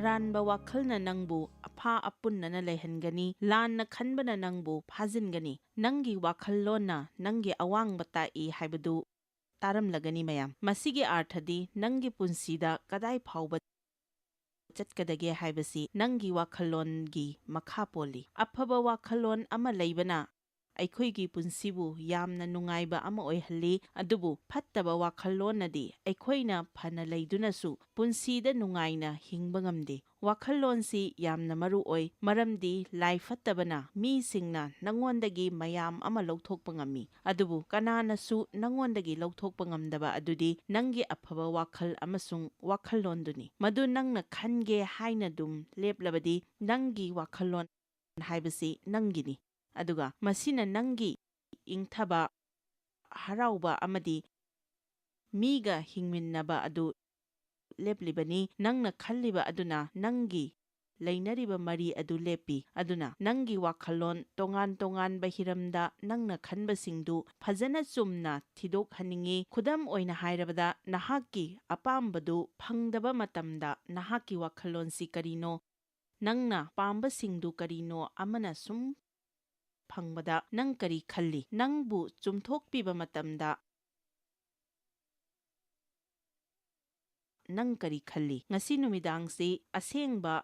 ꯑꯔꯥꯟꯕ ꯋꯥꯈꯜꯅ ꯅꯪꯕꯨ ꯑꯐꯥ ꯑꯄꯨꯟꯅꯅ ꯂꯩꯍꯟꯒꯅꯤ, ꯂꯥꯟꯅ ꯈꯟꯕꯅ ꯅꯪꯕꯨ ꯐꯥꯖꯤꯟꯒꯅꯤ, ꯅꯪꯒꯤ ꯋꯥꯈꯜꯂꯣꯟꯅ ꯅꯪꯒꯤ ꯑꯋꯥꯡꯕ ꯇꯥꯛꯏ ꯍꯥꯏꯕꯗꯨ ꯇꯥꯔꯝꯂꯒꯅꯤ ꯃꯌꯥꯝ꯫ ꯃꯁꯤꯒꯤ ꯑꯥꯔꯊꯗꯤ ꯅꯪꯒꯤ ꯄꯨꯟꯁꯤꯗ ꯀꯗꯥꯏ ꯐꯥꯎꯕ ꯆꯠꯀꯗꯒꯦ ꯍꯥꯏꯕꯁꯤ ꯅꯪꯒꯤ ꯋꯥꯈꯜꯂꯣꯟꯒꯤ ꯃꯈꯥ ꯄꯣꯜꯂꯤ꯫ ꯑꯐꯕ ꯋꯥꯈꯜꯂꯣꯟ ꯑꯃ ꯂꯩꯕꯅ ꯑꯩꯈꯣꯏꯒꯤ ꯄꯨꯟꯁꯤꯕꯨ ꯌꯥꯝꯅ ꯅꯨꯡꯉꯥꯏꯕ ꯑꯃ ꯑꯣꯏꯍꯜꯂꯤ, ꯑꯗꯨꯕꯨ ꯐꯠꯇꯕ ꯋꯥꯈꯜꯂꯣꯟꯅꯗꯤ ꯑꯩꯈꯣꯏꯅ ꯐꯅ ꯂꯩꯗꯨꯅꯁꯨ ꯄꯨꯟꯁꯤꯗ ꯅꯨꯡꯉꯥꯏꯅ ꯍꯤꯡꯕ ꯉꯝꯗꯦ꯫ ꯋꯥꯈꯜꯂꯣꯟꯁꯤ ꯌꯥꯝꯅ ꯃꯔꯨ ꯑꯣꯏ, ꯃꯔꯝꯗꯤ ꯂꯥꯏ ꯐꯠꯇꯕꯅ ꯃꯤꯁꯤꯡꯅ ꯅꯪꯉꯣꯟꯗꯒꯤ ꯃꯌꯥꯝ ꯑꯃ ꯂꯧꯊꯣꯛꯄ ꯉꯝꯃꯤ, ꯑꯗꯨꯕꯨ ꯀꯅꯥꯅꯁꯨ ꯅꯪꯉꯣꯟꯗꯒꯤ ꯂꯧꯊꯣꯛꯄ ꯉꯝꯗꯕ ꯑꯗꯨꯗꯤ ꯅꯪꯒꯤ ꯑꯐꯕ ꯋꯥꯈꯜ ꯑꯃꯁꯨꯡ ꯋꯥꯈꯜꯂꯣꯟꯗꯨꯅꯤ꯫ ꯃꯗꯨ ꯅꯪꯅ ꯈꯟꯒꯦ ꯍꯥꯏꯅ ꯑꯗꯨꯝ ꯂꯦꯞꯂꯕꯗꯤ ꯅꯪꯒꯤ ꯋꯥꯈꯜꯂꯣꯟ ꯍꯥꯏꯕꯁꯤ ꯅꯪꯒꯤꯅꯤ, ꯑꯗꯨꯒ ꯃꯁꯤꯅ ꯅꯪꯒꯤ ꯏꯪꯊꯕ, ꯍꯔꯥꯎꯕ ꯑꯃꯗꯤ ꯃꯤꯒ ꯍꯤꯡꯃꯤꯟꯅꯕ ꯑꯗꯨ ꯂꯦꯞꯂꯤꯕꯅꯤ꯫ ꯅꯪꯅ ꯈꯜꯂꯤꯕ ꯑꯗꯨꯅ ꯅꯪꯒꯤ ꯂꯩꯅꯔꯤꯕ ꯃꯔꯤ ꯑꯗꯨ ꯂꯦꯞꯄꯤ, ꯑꯗꯨꯅ ꯅꯪꯒꯤ ꯋꯥꯈꯜꯂꯣꯟ ꯇꯣꯉꯥꯟ ꯇꯣꯉꯥꯟꯕ ꯍꯤꯔꯝꯗ ꯅꯪꯅ ꯈꯟꯕꯁꯤꯡꯗꯨ ꯐꯖꯅ ꯆꯨꯝꯅ ꯊꯤꯗꯣꯛꯍꯟꯅꯤꯡꯉꯤ꯫ ꯈꯨꯗꯝ ꯑꯣꯏꯅ ꯍꯥꯏꯔꯕꯗ, ꯅꯍꯥꯛꯀꯤ ꯑꯄꯥꯝꯕꯗꯨ ꯐꯪꯗꯕ ꯃꯇꯝꯗ ꯅꯍꯥꯛꯀꯤ ꯋꯥꯈꯜꯂꯣꯟꯁꯤ ꯀꯔꯤꯅꯣ? ꯅꯪꯅ ꯄꯥꯝꯕꯁꯤꯡꯗꯨ ꯀꯔꯤꯅꯣ? ꯑꯃꯅ ꯁꯨꯝ ꯐꯪꯕꯗ ꯅꯪ ꯀꯔꯤ ꯈꯜꯂꯤ? ꯅꯪꯕꯨ ꯆꯨꯝꯊꯣꯛꯄꯤꯕ ꯃꯇꯝꯗ ꯅꯪ ꯀꯔꯤ ꯈꯜꯂꯤ? ꯉꯁꯤ ꯅꯨꯃꯤꯗꯥꯡꯁꯤ ꯑꯁꯦꯡꯕ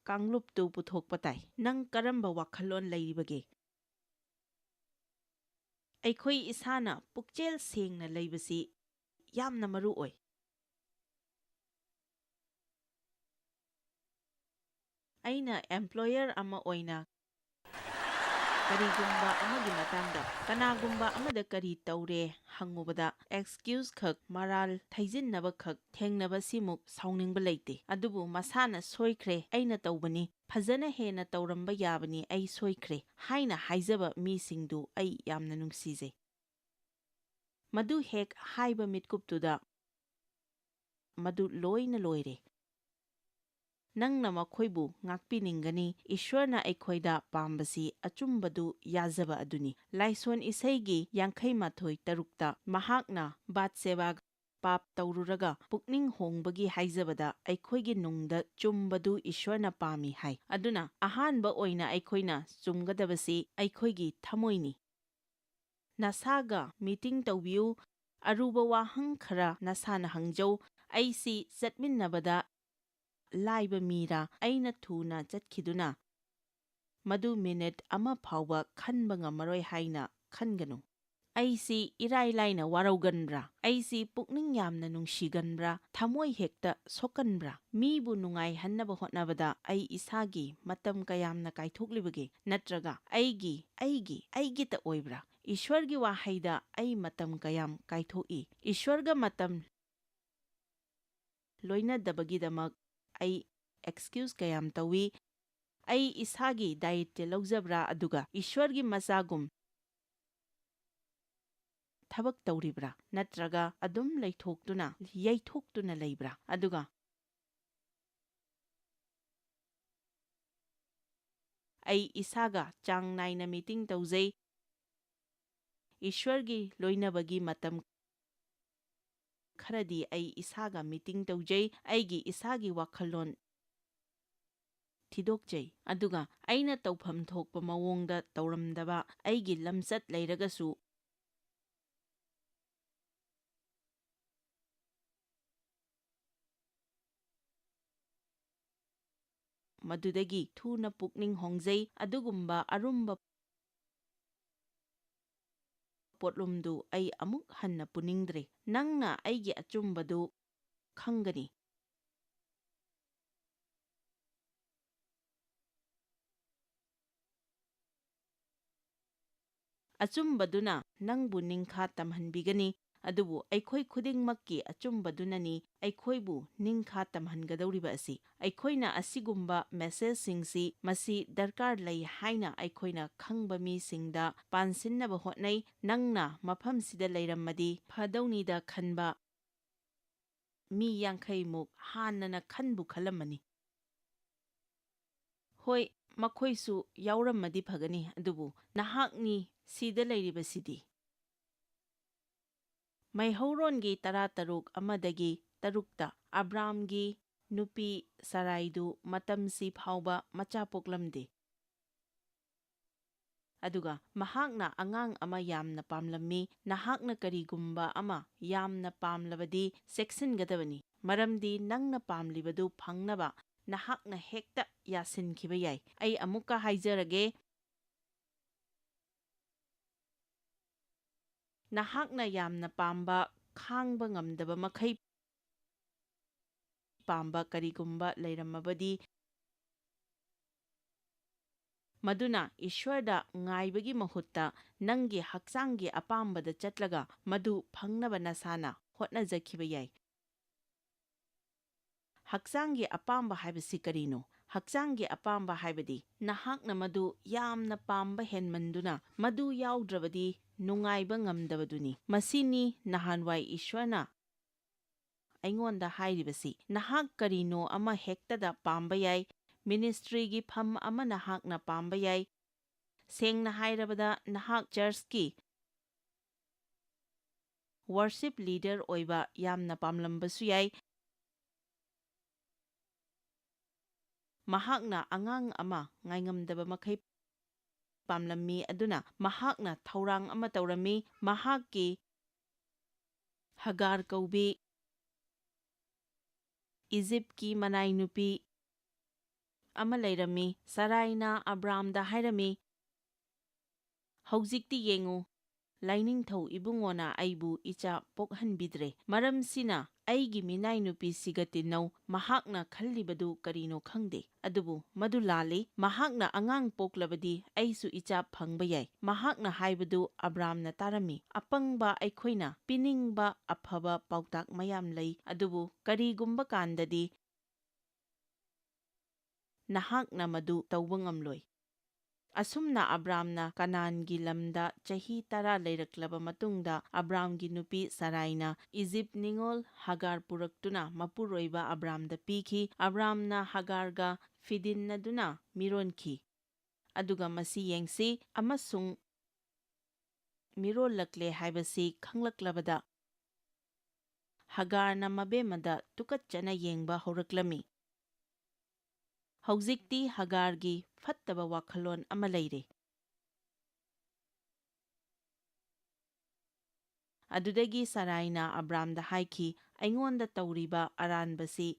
ꯀꯥꯡꯂꯨꯞꯇꯨ ꯄꯨꯊꯣꯛꯄ ꯇꯥꯏ꯫ ꯅꯪ ꯀꯔꯝꯕ ꯋꯥꯈꯜꯂꯣꯟ ꯂꯩꯔꯤꯕꯒꯦ? ꯑꯩꯈꯣꯏ ꯏꯁꯥꯅ ꯄꯨꯛꯆꯦꯜ ꯁꯦꯡꯅ ꯂꯩꯕꯁꯤ ꯌꯥꯝꯅ ꯃꯔꯨ ꯑꯣꯏ꯫ ꯑꯩꯅ ꯑꯦꯝꯄ꯭ꯂꯣꯌꯔ ꯑꯃ ꯑꯣꯏꯅ ꯀꯔꯤꯒꯨꯝꯕ ꯑꯃꯒꯤ ꯃꯇꯥꯡꯗ ꯀꯅꯥꯒꯨꯝꯕ ꯑꯃꯗ ꯀꯔꯤ ꯇꯧꯔꯦ ꯍꯪꯉꯨꯕꯗ ꯑꯦꯛꯁꯀ꯭ꯌꯨꯖ ꯈꯛ, ꯃꯔꯥꯜ ꯊꯩꯖꯤꯟꯅꯕ ꯈꯛ ꯊꯦꯡꯅꯕꯁꯤꯃꯨꯛ ꯁꯥꯎꯅꯤꯡꯕ ꯂꯩꯇꯦ꯫ ꯑꯗꯨꯕꯨ ꯃꯁꯥꯅ ꯁꯣꯏꯈ꯭ꯔꯦ, ꯑꯩꯅ ꯇꯧꯕꯅꯤ, ꯐꯖꯅ ꯍꯦꯟꯅ ꯇꯧꯔꯝꯕ ꯌꯥꯕꯅꯤ, ꯑꯩ ꯁꯣꯏꯈ꯭ꯔꯦ ꯍꯥꯏꯅ ꯍꯥꯏꯖꯕ ꯃꯤꯁꯤꯡꯗꯨ ꯑꯩ ꯌꯥꯝꯅ ꯅꯨꯡꯁꯤꯖꯩ꯫ ꯃꯗꯨ ꯍꯦꯛ ꯍꯥꯏꯕ ꯃꯤꯠꯀꯨꯞꯇꯨꯗ ꯃꯗꯨ ꯂꯣꯏꯅ ꯂꯣꯏꯔꯦ꯫ ꯅꯪꯅ ꯃꯈꯣꯏꯕꯨ ꯉꯥꯛꯄꯤꯅꯤꯡꯒꯅꯤ꯫ ꯏꯁ꯭ꯋꯔꯅ ꯑꯩꯈꯣꯏꯗ ꯄꯥꯝꯕꯁꯤ ꯑꯆꯨꯝꯕꯗꯨ ꯌꯥꯖꯕ ꯑꯗꯨꯅꯤ꯫ ꯂꯥꯏꯁꯣꯟ ꯏꯁꯩꯒꯤ 52:6ꯇ ꯃꯍꯥꯛꯅ ꯕꯥꯠꯁꯦꯕꯥꯒ ꯄꯥꯞ ꯇꯧꯔꯨꯔꯒ ꯄꯨꯛꯅꯤꯡ ꯍꯣꯡꯕꯒꯤ ꯍꯥꯏꯖꯕꯗ ꯑꯩꯈꯣꯏꯒꯤ ꯅꯨꯡꯗ ꯆꯨꯝꯕꯗꯨ ꯏꯁ꯭ꯋꯔꯅ ꯄꯥꯝꯃꯤ ꯍꯥꯏ꯫ ꯑꯗꯨꯅ ꯑꯍꯥꯟꯕ ꯑꯣꯏꯅ ꯑꯩꯈꯣꯏꯅ ꯆꯨꯝꯒꯗꯕꯁꯤ ꯑꯩꯈꯣꯏꯒꯤ ꯊꯃꯣꯏꯅꯤ꯫ ꯅꯁꯥꯒ ꯃꯤꯇꯤꯡ ꯇꯧꯕꯤꯌꯨ꯫ ꯑꯔꯨꯕ ꯋꯥꯍꯪ ꯈꯔ ꯅꯁꯥꯅ ꯍꯪꯖꯧ꯫ ꯑꯩꯁꯤ ꯆꯠꯃꯤꯟꯅꯕꯗ ꯂꯥꯏꯕ ꯃꯤꯔꯥ? ꯑꯩꯅ ꯊꯨꯅ ꯆꯠꯈꯤꯗꯨꯅ ꯃꯗꯨ ꯃꯤꯅꯤꯠ ꯑꯃ ꯐꯥꯎꯕ ꯈꯟꯕ ꯉꯝꯃꯔꯣꯏ ꯍꯥꯏꯅ ꯈꯟꯒꯅꯨ꯫ ꯑꯩꯁꯤ ꯏꯔꯥꯏ ꯂꯥꯏꯅ ꯋꯥꯔꯧꯒꯟꯕ꯭ꯔꯥ? ꯑꯩꯁꯤ ꯄꯨꯛꯅꯤꯡ ꯌꯥꯝꯅ ꯅꯨꯡꯁꯤꯒꯟꯕ꯭ꯔꯥ? ꯊꯃꯣꯏ ꯍꯦꯛꯇ ꯁꯣꯛꯀꯟꯕ꯭ꯔꯥ? ꯃꯤꯕꯨ ꯅꯨꯡꯉꯥꯏꯍꯟꯅꯕ ꯍꯣꯠꯅꯕꯗ ꯑꯩ ꯏꯁꯥꯒꯤ ꯃꯇꯝ ꯀꯌꯥꯝꯅ ꯀꯥꯏꯊꯣꯛꯂꯤꯕꯒꯦ? ꯅꯠꯇ꯭ꯔꯒ ꯑꯩꯒꯤꯇ ꯑꯣꯏꯕ꯭ꯔꯥ? ꯏꯁ꯭ꯋꯔꯒꯤ ꯋꯥꯍꯩꯗ ꯑꯩ ꯃꯇꯝ ꯀꯌꯥꯝ ꯀꯥꯏꯊꯣꯛꯏ? ꯏꯁ꯭ꯋꯔꯒ ꯃꯇꯝ ꯂꯣꯏꯅꯗꯕꯒꯤꯗꯃꯛ ꯑꯩ ꯑꯦꯛꯁꯀ꯭ꯌꯨꯖ ꯀꯌꯥꯝ ꯇꯧꯏ? ꯑꯩ ꯏꯁꯥꯒꯤ ꯗꯥꯌꯤꯠꯇ ꯂꯧꯖꯕ꯭ꯔꯥ, ꯑꯗꯨꯒ ꯏꯁ꯭ꯋꯔꯒꯤ ꯃꯆꯥꯒꯨꯝ ꯊꯕꯛ ꯇꯧꯔꯤꯕ꯭ꯔꯥ? ꯅꯠꯇ꯭ꯔꯒ ꯑꯗꯨꯝ ꯌꯩꯊꯣꯛꯇꯨꯅ ꯂꯩꯕ꯭ꯔꯥ? ꯑꯗꯨꯒ ꯑꯩ ꯏꯁꯥꯒ ꯆꯥꯡ ナꯏꯅ ꯃꯤꯇꯤꯡ ꯇꯧꯖꯩ꯫ ꯏꯁ꯭ꯋꯔꯒꯤ ꯂꯣꯏꯅꯕꯒꯤ ꯃꯇꯝ ꯈꯔꯗꯤ ꯑꯩ ꯏꯁꯥꯒ ꯃꯤꯇꯤꯡ ꯇꯧꯖꯩ, ꯑꯩꯒꯤ ꯏꯁꯥꯒꯤ ꯋꯥꯈꯜꯂꯣꯟ ꯊꯤꯗꯣꯛꯆꯩ, ꯑꯗꯨꯒ ꯑꯩꯅ ꯇꯧꯐꯝ ꯊꯣꯛꯄ ꯃꯑꯣꯡꯗ ꯇꯧꯔꯝꯗꯕ ꯑꯩꯒꯤ ꯂꯝꯆꯠ ꯂꯩꯔꯒꯁꯨ ꯃꯗꯨꯗꯒꯤ ꯊꯨꯅ ꯄꯨꯛꯅꯤꯡ ꯍꯣꯡꯖꯩ꯫ ꯑꯗꯨꯒꯨꯝꯕ ꯑꯔꯨꯝꯕ ꯄꯣꯠꯂꯨꯝꯗꯨ ꯑꯩ ꯑꯃꯨꯛ ꯍꯟꯅ ꯄꯨꯅꯤꯡꯗ꯭ꯔꯦ꯫ ꯅꯪꯅ ꯑꯩꯒꯤ ꯑꯆꯨꯝꯕꯗꯨ ꯈꯪꯒꯅꯤ꯫ ꯑꯆꯨꯝꯕꯗꯨꯅ ꯅꯪꯕꯨ ꯅꯤꯡꯈꯥ ꯇꯝꯍꯟꯕꯤꯒꯅꯤ, ꯑꯗꯨꯕꯨ ꯑꯩꯈꯣꯏ ꯈꯨꯗꯤꯡꯃꯛꯀꯤ ꯑꯆꯨꯝꯕꯗꯨꯅꯅꯤ ꯑꯩꯈꯣꯏꯕꯨ ꯅꯤꯡꯈꯥ ꯇꯝꯍꯟꯒꯗꯧꯔꯤꯕ ꯑꯁꯤ꯫ ꯑꯩꯈꯣꯏꯅ ꯑꯁꯤꯒꯨꯝꯕ ꯃꯦꯁꯦꯖꯁꯤꯡꯁꯤ ꯃꯁꯤ ꯗꯔꯀꯥꯔ ꯂꯩ ꯍꯥꯏꯅ ꯑꯩꯈꯣꯏꯅ ꯈꯪꯕ ꯃꯤꯁꯤꯡꯗ ꯄꯥꯟꯁꯤꯟꯅꯕ ꯍꯣꯠꯅꯩ꯫ ꯅꯪꯅ ꯃꯐꯝꯁꯤꯗ ꯂꯩꯔꯝꯃꯗꯤ ꯐꯗꯧꯅꯤꯗ ꯈꯟꯕ ꯃꯤ 50ꯃꯨꯛ ꯍꯥꯟꯅꯅ ꯈꯟꯕꯨ ꯈꯜꯂꯝꯃꯅꯤ꯫ ꯍꯣꯏ, ꯃꯈꯣꯏꯁꯨ ꯌꯥꯎꯔꯝꯃꯗꯤ ꯐꯒꯅꯤ, ꯑꯗꯨꯕꯨ ꯅꯍꯥꯛꯅꯤ ꯁꯤꯗ ꯂꯩꯔꯤꯕꯁꯤꯗꯤ꯫ ꯃꯩꯍꯧꯔꯣꯟꯒꯤ 13 ꯑꯃꯗꯒꯤ 3ꯇ ꯑꯕ꯭ꯔꯥꯝꯒꯤ ꯅꯨꯄꯤ ꯁꯔꯥꯏꯗꯨ ꯃꯇꯝꯁꯤ ꯐꯥꯎꯕ ꯃꯆꯥ ꯄꯣꯛꯂꯝꯗꯦ꯫ ꯑꯗꯨꯒ ꯃꯍꯥꯛꯅ ꯑꯉꯥꯡ ꯑꯃ ꯌꯥꯝꯅ ꯄꯥꯝꯂꯝꯃꯤ꯫ ꯅꯍꯥꯛꯅ ꯀꯔꯤꯒꯨꯝꯕ ꯑꯃ ꯌꯥꯝꯅ ꯄꯥꯝꯂꯕꯗꯤ ꯆꯦꯛꯁꯤꯟꯒꯗꯕꯅꯤ, ꯃꯔꯝꯗꯤ ꯅꯪꯅ ꯄꯥꯝꯂꯤꯕꯗꯨ ꯐꯪꯅꯕ ꯅꯍꯥꯛꯅ ꯍꯦꯛꯇ ꯌꯥꯁꯤꯟꯈꯤꯕ ꯌꯥꯏ꯫ ꯑꯩ ꯑꯃꯨꯛꯀ ꯍꯥꯏꯖꯔꯒꯦ, ꯅꯍꯥꯛꯅ ꯌꯥꯝꯅ ꯄꯥꯝꯕ, ꯈꯥꯡꯕ ꯉꯝꯗꯕ ꯃꯈꯩ ꯄꯥꯝꯕ ꯀꯔꯤꯒꯨꯝꯕ ꯂꯩꯔꯝꯃꯕꯗꯤ ꯃꯗꯨꯅ ꯏꯁ꯭ꯋꯔꯗ ꯉꯥꯏꯕꯒꯤ ꯃꯍꯨꯠꯇ ꯅꯪꯒꯤ ꯍꯛꯆꯥꯡꯒꯤ ꯑꯄꯥꯝꯕꯗ ꯆꯠꯂꯒ ꯃꯗꯨ ꯐꯪꯅꯕ ꯅꯁꯥꯅ ꯍꯣꯠꯅꯖꯈꯤꯕ ꯌꯥꯏ꯫ ꯍꯛꯆꯥꯡꯒꯤ ꯑꯄꯥꯝꯕ ꯍꯥꯏꯕꯁꯤ ꯀꯔꯤꯅꯣ? ꯍꯛꯆꯥꯡꯒꯤ ꯑꯄꯥꯝꯕ ꯍꯥꯏꯕꯗꯤ ꯅꯍꯥꯛꯅ ꯃꯗꯨ ꯌꯥꯝꯅ ꯄꯥꯝꯕ ꯍꯦꯟꯃꯟꯗꯨꯅ ꯃꯗꯨ ꯌꯥꯎꯗ꯭ꯔꯕꯗꯤ ꯅꯨꯡꯉꯥꯏꯕ ꯉꯝꯗꯕꯗꯨꯅꯤ꯫ ꯃꯁꯤꯅꯤ ꯅꯍꯥꯟꯋꯥꯏ ꯏꯁ꯭ꯋꯔꯅ ꯑꯩꯉꯣꯟꯗ ꯍꯥꯏꯔꯤꯕꯁꯤ꯫ ꯅꯍꯥꯛ ꯀꯔꯤꯅꯣ ꯑꯃ ꯍꯦꯛꯇꯗ ꯄꯥꯝꯕ ꯌꯥꯏ꯫ ꯃꯤꯅꯤꯁꯇ꯭ꯔꯤꯒꯤ ꯐꯝ ꯑꯃ ꯅꯍꯥꯛꯅ ꯄꯥꯝꯕ ꯌꯥꯏ꯫ ꯁꯦꯡꯅ ꯍꯥꯏꯔꯕꯗ ꯅꯍꯥꯛ ꯆꯔꯆꯀꯤ ꯋꯥꯔꯁꯤꯞ ꯂꯤꯗꯔ ꯑꯣꯏꯕ ꯌꯥꯝꯅ ꯄꯥꯝꯂꯝꯕꯁꯨ ꯌꯥꯏ꯫ ꯃꯍꯥꯛꯅ ꯑꯉꯥꯡ ꯑꯃ ꯉꯥꯏꯉꯝꯗꯕ ꯃꯈꯩ ꯄꯥꯝꯂꯝꯃꯤ, ꯑꯗꯨꯅ ꯃꯍꯥꯛꯅ ꯊꯧꯔꯥꯡ ꯑꯃ ꯇꯧꯔꯝꯃꯤ꯫ ꯃꯍꯥꯛꯀꯤ ꯍꯒꯥꯔ ꯀꯧꯕꯤ ꯏꯖꯤꯞꯀꯤ ꯃꯅꯥꯏ ꯅꯨꯄꯤ ꯑꯃ ꯂꯩꯔꯝꯃꯤ꯫ ꯁꯔꯥꯏꯅ ꯑꯕ꯭ꯔꯥꯝꯗ ꯍꯥꯏꯔꯝꯃꯤ, ꯍꯧꯖꯤꯛꯇꯤ ꯌꯦꯡꯉꯨ, ꯂꯥꯏꯅꯤꯡꯊꯧ ꯏꯕꯨꯡꯉꯣꯅ ꯑꯩꯕꯨ ꯏꯆꯥ ꯄꯣꯛꯍꯟꯕꯤꯗ꯭ꯔꯦ, ꯃꯔꯝꯁꯤꯅ ꯑꯩꯒꯤ ꯃꯤꯅꯥꯏ ꯅꯨꯄꯤꯁꯤꯒ ꯇꯤꯟꯅꯧ꯫ ꯃꯍꯥꯛꯅ ꯈꯜꯂꯤꯕꯗꯨ ꯀꯔꯤꯅꯣ ꯈꯪꯗꯦ, ꯑꯗꯨꯕꯨ ꯃꯗꯨ ꯂꯥꯜꯂꯤ꯫ ꯃꯍꯥꯛꯅ ꯑꯉꯥꯡ ꯄꯣꯛꯂꯕꯗꯤ ꯑꯩꯁꯨ ꯏꯆꯥ ꯐꯪꯕ ꯌꯥꯏ꯫ ꯃꯍꯥꯛꯅ ꯍꯥꯏꯕꯗꯨ ꯑꯕ꯭ꯔꯥꯝꯅ ꯇꯥꯔꯝꯃꯤ꯫ ꯑꯄꯪꯕ ꯑꯩꯈꯣꯏꯅ ꯄꯤꯅꯤꯡꯕ ꯑꯐꯕ ꯄꯥꯎꯇꯥꯛ ꯃꯌꯥꯝ ꯂꯩ, ꯑꯗꯨꯕꯨ ꯀꯔꯤꯒꯨꯝꯕ ꯀꯥꯟꯗꯗꯤ ꯅꯍꯥꯛꯅ ꯃꯗꯨ ꯇꯧꯕ ꯉꯝꯂꯣꯏ꯫ ꯑꯁꯨꯝꯅ ꯑꯕ꯭ꯔꯥꯝꯅ ꯀꯅꯥꯟꯒꯤ ꯂꯝꯗ ꯆꯍꯤ 10 ꯂꯩꯔꯛꯂꯕ ꯃꯇꯨꯡꯗ ꯑꯕ꯭ꯔꯥꯝꯒꯤ ꯅꯨꯄꯤ ꯁꯔꯥꯏꯅ ꯏꯖꯤꯞ ꯅꯤꯉꯣꯜ ꯍꯒꯥꯔ ꯄꯨꯔꯛꯇꯨꯅ ꯃꯄꯨꯔꯣꯏꯕ ꯑꯕ꯭ꯔꯥꯝꯗ ꯄꯤꯈꯤ꯫ ꯑꯕ꯭ꯔꯥꯝꯅ ꯍꯒꯥꯔꯒ ꯐꯤꯗꯤꯟꯅꯗꯨꯅ ꯃꯤꯔꯣꯟꯈꯤ꯫ ꯑꯗꯨꯒ ꯃꯁꯤ ꯌꯦꯡꯁꯤ, ꯑꯃꯁꯨꯡ ꯃꯤꯔꯣꯜꯂꯛꯂꯦ ꯍꯥꯏꯕꯁꯤ ꯈꯪꯂꯛꯂꯕꯗ ꯍꯒꯥꯔꯅ ꯃꯕꯦꯝꯃꯗ ꯇꯨꯀꯠꯆꯅ ꯌꯦꯡꯕ ꯍꯧꯔꯛꯂꯝꯃꯤ꯫ ꯍꯧꯖꯤꯛꯇꯤ ꯍꯒꯥꯔꯒꯤ ꯐꯠꯇꯕ ꯋꯥꯈꯜꯂꯣꯟ ꯑꯃ ꯂꯩꯔꯦ꯫ ꯑꯗꯨꯗꯒꯤ ꯁꯔꯥꯏꯅ ꯑꯕ꯭ꯔꯥꯝꯗ ꯍꯥꯏꯈꯤ, ꯑꯩꯉꯣꯟꯗ ꯇꯧꯔꯤꯕ ꯑꯔꯥꯟꯕꯁꯤ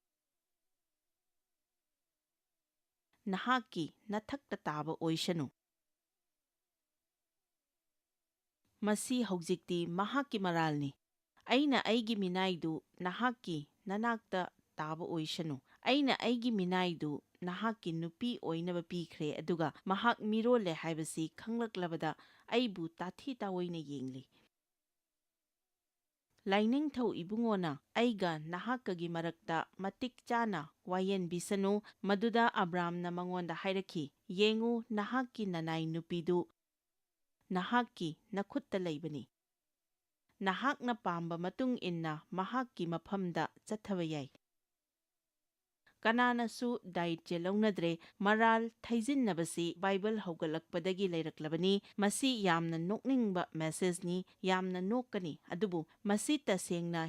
ꯅꯍꯥꯛꯀꯤ ꯅꯊꯛꯇ ꯇꯥꯕ ꯑꯣꯏꯁꯅꯨ꯫ ꯃꯁꯤ ꯍꯧꯖꯤꯛꯇꯤ ꯃꯍꯥꯛꯀꯤ ꯃꯔꯥꯜꯅꯤ꯫ ꯑꯩꯅ ꯑꯩꯒꯤ ꯃꯤꯅꯥꯏꯗꯨ ꯅꯍꯥꯛꯀꯤ ꯅꯅꯥꯛꯇ ꯇꯥꯕ ꯑꯣꯏꯁꯅꯨ꯫ ꯑꯩꯅ ꯑꯩꯒꯤ ꯃꯤꯅꯥꯏꯗꯨ ꯅꯍꯥꯛꯀꯤ ꯅꯨꯄꯤ ꯑꯣꯏꯅꯕ ꯄꯤꯈ꯭ꯔꯦ, ꯑꯗꯨꯒ ꯃꯍꯥꯛ ꯃꯤꯔꯣꯜꯂꯦ ꯍꯥꯏꯕꯁꯤ ꯈꯪꯂꯛꯂꯕꯗ ꯑꯩꯕꯨ ꯇꯥꯊꯤ ꯇꯥꯑꯣꯏꯅ ꯌꯦꯡꯂꯤ꯫ ꯂꯥꯏꯅꯤꯡꯊꯧ ꯏꯕꯨꯡꯉꯣꯅ ꯑꯩꯒ ꯅꯍꯥꯛꯀꯒꯤ ꯃꯔꯛꯇ ꯃꯇꯤꯛ ꯆꯥꯅ ꯋꯥꯌꯦꯟꯕꯤꯁꯅꯨ꯫ ꯃꯗꯨꯗ ꯑꯕ꯭ꯔꯥꯝꯅ ꯃꯉꯣꯟꯗ ꯍꯥꯏꯔꯛꯈꯤ, ꯌꯦꯡꯉꯨ, ꯅꯍꯥꯛꯀꯤ ꯅꯅꯥꯏ ꯅꯨꯄꯤꯗꯨ ꯅꯍꯥꯛꯀꯤ ꯅꯈꯨꯠꯇ ꯂꯩꯕꯅꯤ꯫ ꯅꯍꯥꯛꯅ ꯄꯥꯝꯕ ꯃꯇꯨꯡ ꯏꯟꯅ ꯃꯍꯥꯛꯀꯤ ꯃꯐꯝꯗ ꯆꯠꯊꯕ ꯌꯥꯏ꯫ ꯀꯅꯥꯅꯁꯨ ꯗꯥꯌꯤꯠ꯭ꯌ ꯂꯧꯅꯗ꯭ꯔꯦ꯫ ꯃꯔꯥꯜ ꯊꯩꯖꯤꯟꯅꯕꯁꯤ ꯕꯥꯏꯕꯜ ꯍꯧꯒꯠꯂꯛꯄꯗꯒꯤ ꯂꯩꯔꯛꯂꯕꯅꯤ꯫ ꯃꯁꯤ ꯌꯥꯝꯅ ꯅꯣꯛꯅꯤꯡꯕ ꯃꯦꯁꯦꯖꯅꯤ, ꯌꯥꯝꯅ ꯅꯣꯛꯀꯅꯤ, ꯑꯗꯨꯕꯨ ꯃꯁꯤ ꯇꯁꯦꯡꯅ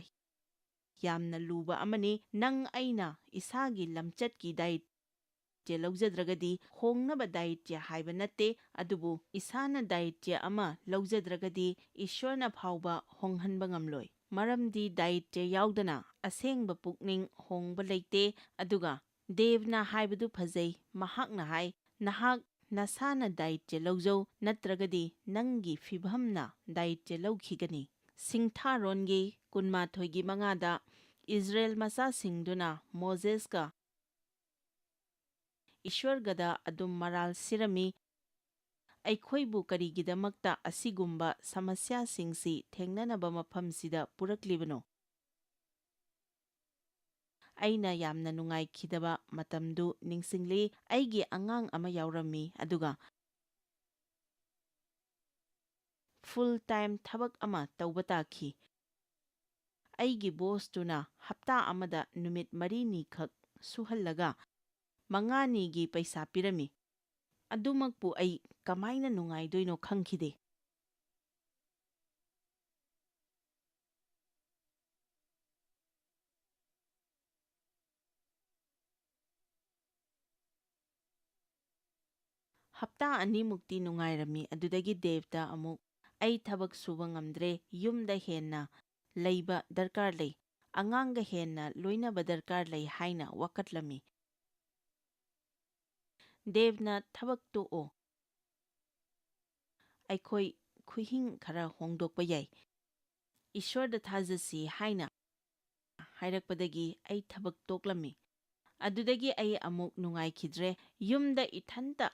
ꯌꯥꯝꯅ ꯂꯨꯕ ꯑꯃꯅꯤ꯫ ꯅꯪ ꯑꯩꯅ ꯏꯁꯥꯒꯤ ꯂꯝꯆꯠꯀꯤ ꯗꯥꯌꯤꯠ꯭ꯌ ꯂꯧꯖꯗ꯭ꯔꯒꯗꯤ ꯍꯣꯡꯅꯕ ꯗꯥꯌꯤꯠ꯭ꯌ ꯍꯥꯏꯕ ꯅꯠꯇꯦ, ꯑꯗꯨꯕꯨ ꯏꯁꯥꯅ ꯗꯥꯌꯤꯠ꯭ꯌ ꯑꯃ ꯂꯧꯖꯗ꯭ꯔꯒꯗꯤ ꯏꯁ꯭ꯋꯔꯅ ꯐꯥꯎꯕ ꯍꯣꯡꯍꯟꯕ ꯉꯝꯂꯣꯏ꯫ ꯃꯔꯝꯗꯤ ꯗꯥꯌꯤꯠ꯭ꯌ ꯌꯥꯎꯗꯅ ꯑꯁꯦꯡꯕ ꯄꯨꯛꯅꯤꯡ ꯍꯣꯡꯕ ꯂꯩꯇꯦ꯫ ꯑꯗꯨꯒ ꯗꯦꯕꯅ ꯍꯥꯏꯕꯗꯨ ꯐꯖꯩ꯫ ꯃꯍꯥꯛꯅ ꯍꯥꯏ, ꯅꯍꯥꯛ ꯅꯁꯥꯅ ꯗꯥꯌꯤꯠ꯭ꯌ ꯂꯧꯖꯧ, ꯅꯠꯇ꯭ꯔꯒꯗꯤ ꯅꯪꯒꯤ ꯐꯤꯚꯝꯅ ꯗꯥꯌꯤꯠ꯭ꯌ ꯂꯧꯈꯤꯒꯅꯤ꯫ ꯁꯤꯡꯊꯥꯔꯣꯟꯒꯤ 12:5 ꯏꯖꯔꯦꯜ ꯃꯆꯥꯁꯤꯡꯗꯨꯅ ꯃꯣꯖꯦꯁꯀ ꯏꯁ꯭ꯋꯔꯒꯗ ꯑꯗꯨꯝ ꯃꯔꯥꯜ ꯁꯤꯔꯝꯃꯤ꯫ ꯑꯩꯈꯣꯏꯕꯨ ꯀꯔꯤꯒꯤꯗꯃꯛꯇ ꯑꯁꯤꯒꯨꯝꯕ ꯁꯃꯁ꯭ꯌꯥꯁꯤꯡꯁꯤ ꯊꯦꯡꯅꯅꯕ ꯃꯐꯝꯁꯤꯗ ꯄꯨꯔꯛꯂꯤꯕꯅꯣ? ꯑꯩꯅ ꯌꯥꯝꯅ ꯅꯨꯡꯉꯥꯏꯈꯤꯗꯕ ꯃꯇꯝꯗꯨ ꯅꯤꯡꯁꯤꯡꯂꯤ꯫ ꯑꯩꯒꯤ ꯑꯉꯥꯡ ꯑꯃ ꯌꯥꯎꯔꯝꯃꯤ, ꯑꯗꯨꯒ ꯐꯨꯜ ꯇꯥꯏꯝ ꯊꯕꯛ ꯑꯃ ꯇꯧꯕ ꯇꯥꯈꯤ꯫ ꯑꯩꯒꯤ ꯕꯣꯁꯇꯨꯅ ꯍꯞꯇꯥ ꯑꯃꯗ ꯅꯨꯃꯤꯠ 4ꯈꯛ ꯁꯨꯍꯜꯂꯒ 5ꯒꯤ ꯄꯩꯁꯥ ꯄꯤꯔꯝꯃꯤ꯫ ꯑꯗꯨꯃꯛꯄꯨ ꯑꯩ ꯀꯃꯥꯏꯅ ꯅꯨꯡꯉꯥꯏꯗꯣꯏꯅꯣ ꯈꯪꯈꯤꯗꯦ꯫ ꯍꯞꯇꯥ ꯑꯅꯤꯃꯨꯛꯇꯤ ꯅꯨꯡꯉꯥꯏꯔꯝꯃꯤ ꯑꯗꯨꯗꯒꯤ ꯗꯦꯕꯇ ꯑꯃꯨꯛ ꯑꯩ ꯊꯕꯛ ꯁꯨꯕ ꯉꯝꯗ꯭ꯔꯦ, ꯌꯨꯝꯗ ꯍꯦꯟꯅ ꯂꯩꯕ ꯗꯔꯀꯥꯔ ꯂꯩ, ꯑꯉꯥꯡꯒ ꯍꯦꯟꯅ ꯂꯣꯏꯅꯕ ꯗꯔꯀꯥꯔ ꯂꯩ ꯍꯥꯏꯅ ꯋꯥꯀꯠꯂꯝꯃꯤ꯫ ꯗꯦꯕꯅ ꯊꯕꯛ ꯇꯣꯛꯑꯣ, ꯑꯩꯈꯣꯏ ꯈꯨꯍꯤꯡ ꯈꯔ ꯍꯣꯡꯗꯣꯛꯄ ꯌꯥꯏ, ꯏꯁ꯭ꯋꯔꯗ ꯊꯥꯖꯁꯤ ꯍꯥꯏꯅ ꯍꯥꯏꯔꯛꯄꯗꯒꯤ ꯑꯩ ꯊꯕꯛ ꯇꯣꯛꯂꯝꯃꯤ꯫ ꯑꯗꯨꯗꯒꯤ ꯑꯩ ꯑꯃꯨꯛ ꯅꯨꯡꯉꯥꯏꯈꯤꯗ꯭ꯔꯦ꯫ ꯌꯨꯝꯗ ꯏꯊꯟꯇ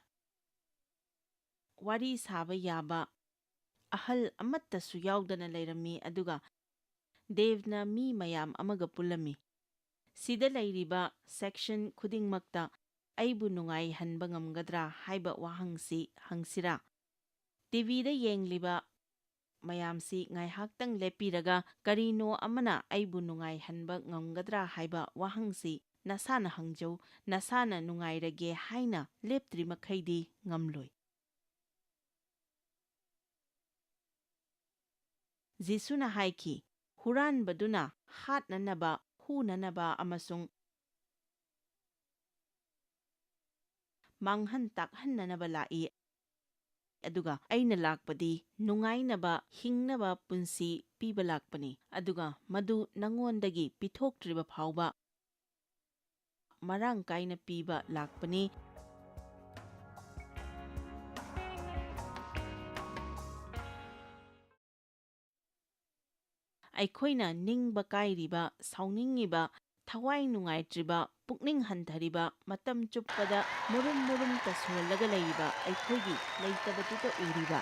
ꯋꯥꯔꯤ ꯁꯥꯕ ꯌꯥꯕ ꯑꯍꯜ ꯑꯃꯠꯇꯁꯨ ꯌꯥꯎꯗꯅ ꯂꯩꯔꯝꯃꯤ ꯑꯗꯨꯒ ꯗꯦꯕꯅ ꯃꯤ ꯃꯌꯥꯝ ꯑꯃꯒ ꯄꯨꯜꯂꯝꯃꯤ꯫ ꯁꯤꯗ ꯂꯩꯔꯤꯕ ꯁꯦꯛꯁꯟ ꯈꯨꯗꯤꯡꯃꯛꯇ ꯑꯩꯕꯨ ꯅꯨꯡꯉꯥꯏꯍꯟꯕ ꯉꯝꯒꯗ꯭ꯔꯥ ꯍꯥꯏꯕ ꯋꯥꯍꯪꯁꯤ ꯍꯪꯁꯤꯔꯥ? ꯇꯤꯚꯤꯗ ꯌꯦꯡꯂꯤꯕ ꯃꯌꯥꯝꯁꯤ ꯉꯥꯏꯍꯥꯛꯇꯪ ꯂꯦꯞꯄꯤꯔꯒ ꯀꯔꯤꯅꯣ ꯑꯃꯅ ꯑꯩꯕꯨ ꯅꯨꯡꯉꯥꯏꯍꯟꯕ ꯉꯝꯒꯗ꯭ꯔꯥ ꯍꯥꯏꯕ ꯋꯥꯍꯪꯁꯤ ꯅꯁꯥꯅ ꯍꯪꯖꯧ, ꯅꯁꯥꯅ ꯅꯨꯡꯉꯥꯏꯔꯒꯦ ꯍꯥꯏꯅ ꯂꯦꯞꯇ꯭ꯔꯤꯃꯈꯩꯗꯤ ꯉꯝꯂꯣꯏ꯫ ꯖꯤꯁꯨꯅ ꯍꯥꯏꯈꯤ, ꯍꯨꯔꯥꯟꯕꯗꯨꯅ ꯍꯥꯠꯅꯅꯕ, ꯍꯨꯅꯅꯕ ꯑꯃꯁꯨꯡ ꯃꯥꯡꯍꯟ ꯇꯥꯛꯍꯟꯅꯅꯕ ꯂꯥꯛꯏ, ꯑꯗꯨꯒ ꯑꯩꯅ ꯂꯥꯛꯄꯗꯤ ꯅꯨꯡꯉꯥꯏꯅꯕ, ꯍꯤꯡꯅꯕ ꯄꯨꯟꯁꯤ ꯄꯤꯕ ꯂꯥꯛꯄꯅꯤ, ꯑꯗꯨꯒ ꯃꯗꯨ ꯅꯉꯣꯟꯗꯒꯤ ꯄꯤꯊꯣꯛꯇ꯭ꯔꯤꯕ ꯐꯥꯎꯕ ꯃꯔꯥꯡ ꯀꯥꯏꯅ ꯄꯤꯕ ꯂꯥꯛꯄꯅꯤ꯫ ꯑꯩꯈꯣꯏꯅ ꯅꯤꯡꯕ ꯀꯥꯏꯔꯤꯕ, ꯁꯥꯎꯅꯤꯡꯉꯤꯕ, ꯊꯋꯥꯏ ꯅꯨꯡꯉꯥꯏꯇ꯭ꯔꯤꯕ, ꯄꯨꯛꯅꯤꯡ ꯍꯟꯊꯔꯤꯕ, ꯃꯇꯝ ꯆꯨꯞꯄꯗ ꯃꯨꯔꯨꯝ ꯃꯨꯔꯨꯝ ꯇꯁꯨꯍꯜꯂꯒ ꯂꯩꯔꯤꯕ ꯑꯩꯈꯣꯏꯒꯤ ꯂꯩꯇꯕꯗꯨꯗ ꯎꯔꯤꯕ,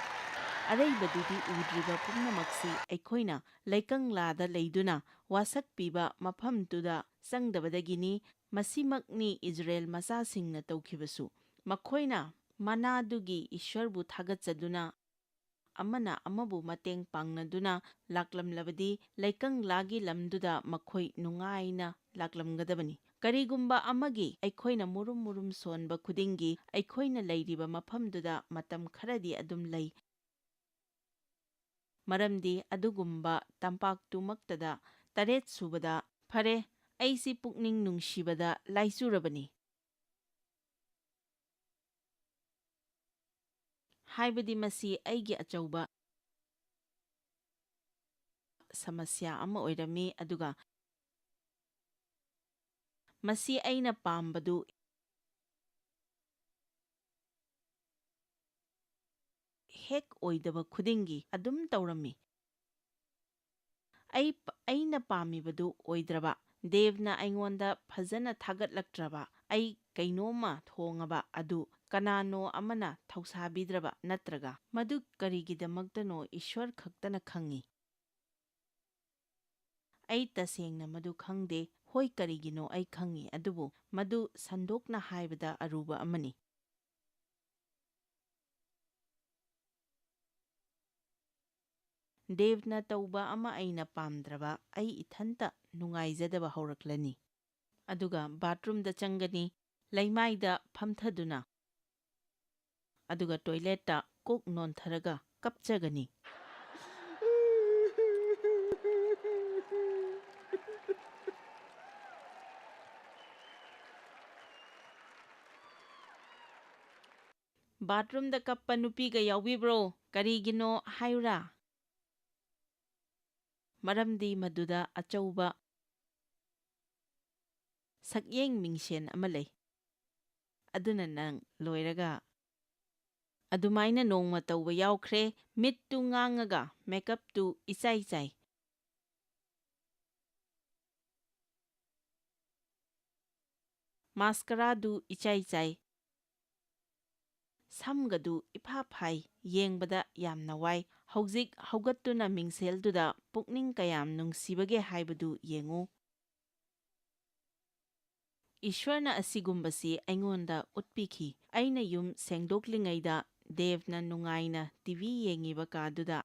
ꯑꯔꯩꯕꯗꯨꯗꯤ ꯎꯗ꯭ꯔꯤꯕ ꯄꯨꯝꯅꯃꯛꯁꯤ ꯑꯩꯈꯣꯏꯅ ꯂꯩꯀꯪꯂꯥꯗ ꯂꯩꯗꯨꯅ ꯋꯥꯁꯛꯄꯤꯕ ꯃꯐꯝꯗꯨꯗ ꯆꯪꯗꯕꯗꯒꯤꯅꯤ꯫ ꯃꯁꯤꯃꯛꯅꯤ ꯏꯖꯔꯦꯜ ꯃꯆꯥꯁꯤꯡꯅ ꯇꯧꯈꯤꯕꯁꯨ꯫ ꯃꯈꯣꯏꯅ ꯃꯅꯥꯗꯨꯒꯤ ꯏꯁ꯭ꯋꯔꯕꯨ ꯊꯥꯒꯠꯆꯗꯨꯅ ꯑꯃꯅ ꯑꯃꯕꯨ ꯃꯇꯦꯡ ꯄꯥꯡꯅꯗꯨꯅ ꯂꯥꯛꯂꯝꯂꯕꯗꯤ ꯂꯩꯀꯪꯂꯥꯒꯤ ꯂꯝꯗꯨꯗ ꯃꯈꯣꯏ ꯅꯨꯡꯉꯥꯏꯅ ꯂꯥꯛꯂꯝꯒꯗꯕꯅꯤ꯫ ꯀꯔꯤꯒꯨꯝꯕ ꯑꯃꯒꯤ ꯑꯩꯈꯣꯏꯅ ꯃꯨꯔꯨꯝ ꯃꯨꯔꯨꯝ ꯁꯣꯟꯕ ꯈꯨꯗꯤꯡꯒꯤ ꯑꯩꯈꯣꯏꯅ ꯂꯩꯔꯤꯕ ꯃꯐꯝꯗꯨꯗ ꯃꯇꯝ ꯈꯔꯗꯤ ꯑꯗꯨꯝ ꯂꯩ, ꯃꯔꯝꯗꯤ ꯑꯗꯨꯒꯨꯝꯕ ꯇꯝꯄꯥꯛꯇꯨꯃꯛꯇꯗ 8 ꯁꯨꯕꯗ ꯐꯔꯦ, ꯑꯩꯁꯤ ꯄꯨꯛꯅꯤꯡ ꯅꯨꯡꯁꯤꯕꯗ ꯂꯥꯏꯆꯨꯔꯕꯅꯤ ꯍꯥꯏꯕꯗꯤ ꯃꯁꯤ ꯑꯩꯒꯤ ꯑꯆꯧꯕ ꯁꯃꯁ꯭ꯌꯥ ꯑꯃ ꯑꯣꯏꯔꯝꯃꯤ, ꯑꯗꯨꯒ ꯃꯁꯤ ꯑꯩꯅ ꯄꯥꯝꯕꯗꯨ ꯍꯦꯛ ꯑꯣꯏꯗꯕ ꯈꯨꯗꯤꯡꯒꯤ ꯑꯗꯨꯝ ꯇꯧꯔꯝꯃꯤ꯫ ꯑꯩꯅ ꯄꯥꯝꯃꯤꯕꯗꯨ ꯑꯣꯏꯗ꯭ꯔꯕ, ꯗꯦꯕꯅ ꯑꯩꯉꯣꯟꯗ ꯐꯖꯅ ꯊꯥꯒꯠꯂꯛꯇ꯭ꯔꯕ, ꯑꯩ ꯀꯩꯅꯣꯝꯃ ꯊꯣꯡꯉꯕ ꯑꯗꯨ ꯀꯅꯥꯅꯣ ꯑꯃꯅ ꯊꯧꯁꯥꯕꯤꯗ꯭ꯔꯕ ꯅꯠꯇ꯭ꯔꯒ ꯃꯗꯨ ꯀꯔꯤꯒꯤꯗꯃꯛꯇꯅꯣ ꯏꯁ꯭ꯋꯔ ꯈꯛꯇꯅ ꯈꯪꯏ꯫ ꯑꯩ ꯇꯁꯦꯡꯅ ꯃꯗꯨ ꯈꯪꯗꯦ꯫ ꯍꯣꯏ, ꯀꯔꯤꯒꯤꯅꯣ ꯑꯩ ꯈꯪꯏ, ꯑꯗꯨꯕꯨ ꯃꯗꯨ ꯁꯟꯗꯣꯛꯅ ꯍꯥꯏꯕꯗ ꯑꯔꯨꯕ ꯑꯃꯅꯤ꯫ ꯗꯦꯕꯅ ꯇꯧꯕ ꯑꯃ ꯑꯩꯅ ꯄꯥꯝꯗ꯭ꯔꯕ, ꯑꯩ ꯏꯊꯟꯇ ꯅꯨꯡꯉꯥꯏꯖꯗꯕ ꯍꯧꯔꯛꯂꯅꯤ, ꯑꯗꯨꯒ ꯕꯥꯊꯔꯨꯝꯗ ꯆꯪꯒꯅꯤ, ꯂꯩꯃꯥꯏꯗ ꯐꯝꯊꯗꯨꯅ, ꯑꯗꯨꯒ ꯇꯣꯏꯂꯦꯠꯇ ꯀꯣꯛ ꯅꯣꯟꯊꯔꯒ ꯀꯞꯆꯒꯅꯤ꯫ ꯕꯥꯊꯔꯨꯝꯗ ꯀꯞꯄ ꯅꯨꯄꯤꯒ ꯌꯥꯎꯕꯤꯕ꯭ꯔꯣ? ꯀꯔꯤꯒꯤꯅꯣ ꯍꯥꯏꯌꯨꯔꯥ? ꯃꯔꯝꯗꯤ ꯃꯗꯨꯗ ꯑꯆꯧꯕ ꯁꯛꯌꯦꯡ ꯃꯤꯡꯁꯦꯟ ꯑꯃ ꯂꯩ꯫ ꯑꯗꯨꯅ ꯅꯪ ꯂꯣꯏꯔꯒ ꯑꯗꯨꯃꯥꯏꯅ ꯅꯣꯡꯃ ꯇꯧꯕ ꯌꯥꯎꯈ꯭ꯔꯦ꯫ ꯃꯤꯠꯇꯨ ꯉꯥꯡꯉꯒ ꯃꯦꯀꯞꯇꯨ ꯏꯆꯥꯏ ꯆꯥꯏ, ꯃꯥꯁꯀꯔꯥꯗꯨ ꯏꯆꯥꯏ ꯆꯥꯏ, ꯁꯝꯒꯗꯨ ꯏꯐꯥ ꯐꯥꯏ, ꯌꯦꯡꯕꯗ ꯌꯥꯝꯅ ꯋꯥꯏ꯫ ꯍꯧꯖꯤꯛ ꯍꯧꯒꯠꯇꯨꯅ ꯃꯤꯡꯁꯦꯜꯗꯨꯗ ꯄꯨꯛꯅꯤꯡ ꯀꯌꯥꯝ ꯅꯨꯡꯁꯤꯕꯒꯦ ꯍꯥꯏꯕꯗꯨ ꯌꯦꯡꯉꯨ꯫ ꯏꯁ꯭ꯋꯔꯅ ꯑꯁꯤꯒꯨꯝꯕꯁꯤ ꯑꯩꯉꯣꯟꯗ ꯎꯠꯄꯤꯈꯤ꯫ ꯑꯩꯅ ꯌꯨꯝ ꯁꯦꯡꯗꯣꯛꯂꯤꯉꯩꯗ ꯗꯦꯕꯅ ꯅꯨꯡꯉꯥꯏꯅ ꯇꯤꯚꯤ ꯌꯦꯡꯉꯤꯕ ꯀꯥꯗꯨꯗ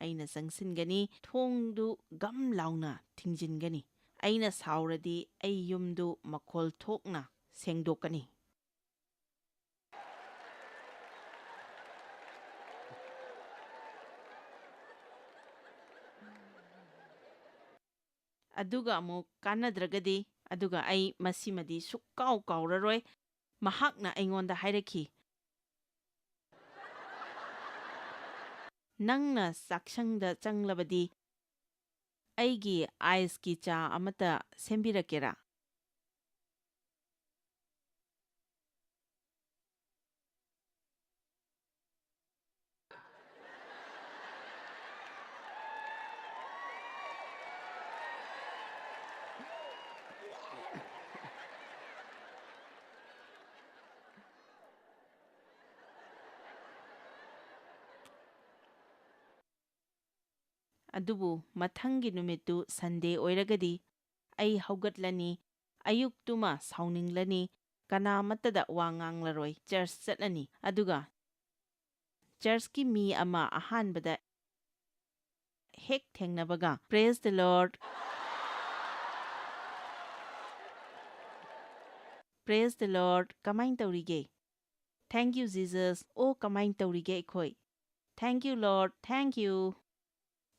ꯑꯩꯅ ꯆꯪꯁꯤꯟꯒꯅꯤ, ꯊꯣꯡꯗꯨ ꯒꯝ ꯂꯥꯎꯅ ꯊꯤꯡꯖꯤꯟꯒꯅꯤ꯫ ꯑꯩꯅ ꯁꯥꯎꯔꯗꯤ ꯑꯩ ꯌꯨꯝꯗꯨ ꯃꯈꯣꯜ ꯊꯣꯛꯅ ꯁꯦꯡꯗꯣꯛꯀꯅꯤ꯫ ꯑꯗꯨꯒ ꯑꯃꯨꯛ ꯀꯥꯟꯅꯗ꯭ꯔꯒꯗꯤ, ꯑꯗꯨꯒ ꯑꯩ ꯃꯁꯤꯃꯗꯤ ꯁꯨꯛꯀꯥꯎ ꯀꯥꯎꯔꯔꯣꯏ꯫ ꯃꯍꯥꯛꯅ ꯑꯩꯉꯣꯟꯗ ꯍꯥꯏꯔꯛꯈꯤ, ꯅꯪꯅ ꯆꯥꯛꯁꯪꯗ ꯆꯪꯂꯕꯗꯤ ꯑꯩꯒꯤ ꯑꯥꯏꯁꯀꯤ ꯆꯥ ꯑꯃꯇ ꯁꯦꯝꯕꯤꯔꯛꯀꯦꯔꯥ? ꯑꯗꯨꯕꯨ ꯃꯊꯪꯒꯤ ꯅꯨꯃꯤꯠꯇꯨ ꯁꯟꯗꯦ ꯑꯣꯏꯔꯒꯗꯤ ꯑꯩ ꯍꯧꯒꯠꯂꯅꯤ, ꯑꯌꯨꯛꯇꯨꯃ ꯁꯥꯎꯅꯤꯡꯂꯅꯤ, ꯀꯅꯥꯃꯠꯇꯗ ꯋꯥ ꯉꯥꯡꯂꯔꯣꯏ, ꯆꯔꯆ ꯆꯠꯂꯅꯤ, ꯑꯗꯨꯒ ꯆꯔꯆꯀꯤ ꯃꯤ ꯑꯃ ꯑꯍꯥꯟꯕꯗ ꯍꯦꯛ ꯊꯦꯡꯅꯕꯒ "ꯄ꯭ꯔꯦꯖ ꯗ ꯂꯣꯔꯗ, ꯄ꯭ꯔꯦꯖ ꯗ ꯂꯣꯔꯗ, ꯀꯃꯥꯏꯅ ꯇꯧꯔꯤꯒꯦ? ꯊꯦꯡꯛ ꯌꯨ ꯖꯤꯖꯁ, ꯑꯣ ꯀꯃꯥꯏꯅ ꯇꯧꯔꯤꯒꯦ ꯑꯩꯈꯣꯏ? Thank you lord, thank you."